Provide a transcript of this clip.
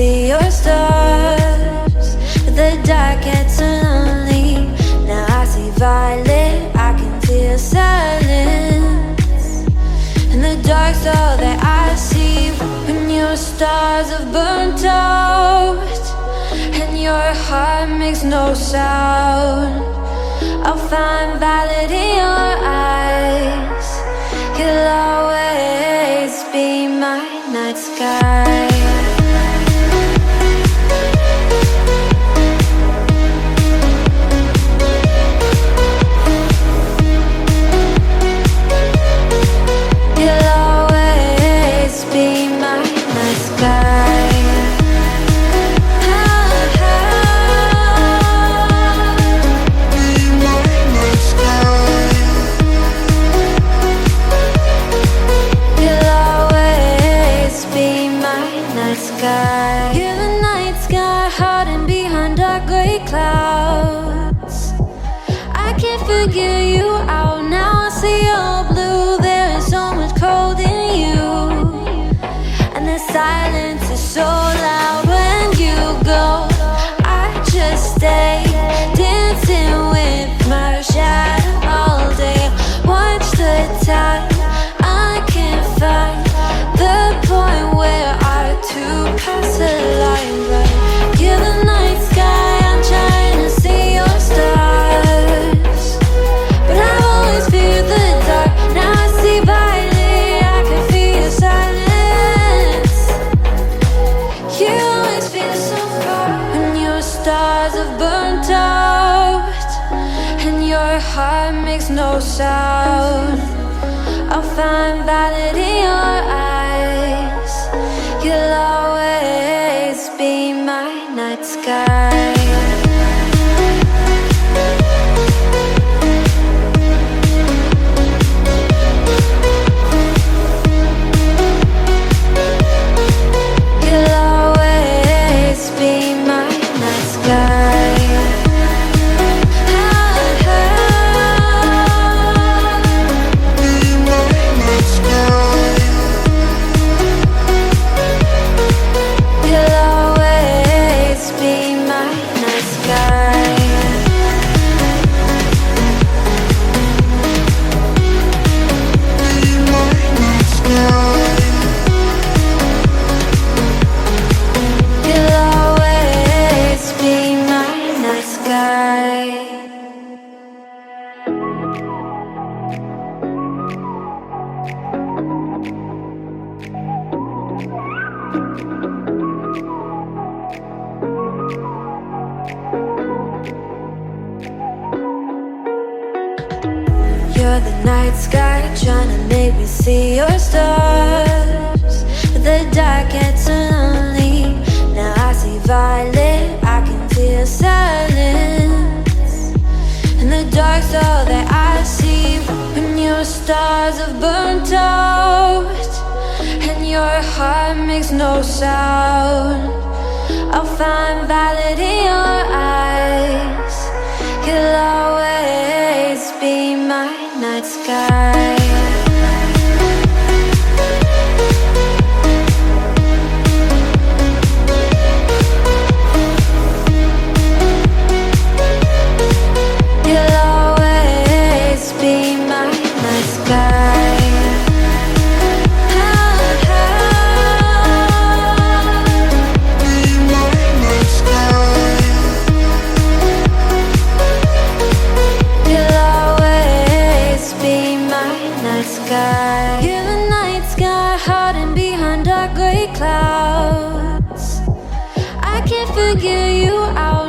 see your stars, but the dark gets so lonely. Now I see violet, I can feel silence. And the dark's all that I see. When your stars have burnt out and your heart makes no sound, I'll find violet in your eyes. You'll always be my night sky. You'll always be my night sky. You're the night sky, hiding behind dark gray clouds. I can't figure you out now. I see you're blue. There is so much cold in you, and the silence is so loud when you go. I just stay dancing with my shadow all day. Watch the tide. I can't find the point where to pass the line, but you're the night sky. I'm trying to see your stars, but I've always feared the dark. Now I see violet, I can feel your silence. You always feel so far when your stars have burnt out and your heart makes no sound. I'll find violet in your eyes. You'll always be my night sky. You'll always be my night sky. You're the night sky, trying to make me see your stars, but the dark gets so lonely. Now I see violet, I can feel silence, and the dark's all that I see. When your stars have burnt out and your heart makes no sound, I'll find violet in your eyes. You'll always be my night sky. You'll always be my night sky. You're the night sky, hiding behind dark gray clouds. I can't figure you out.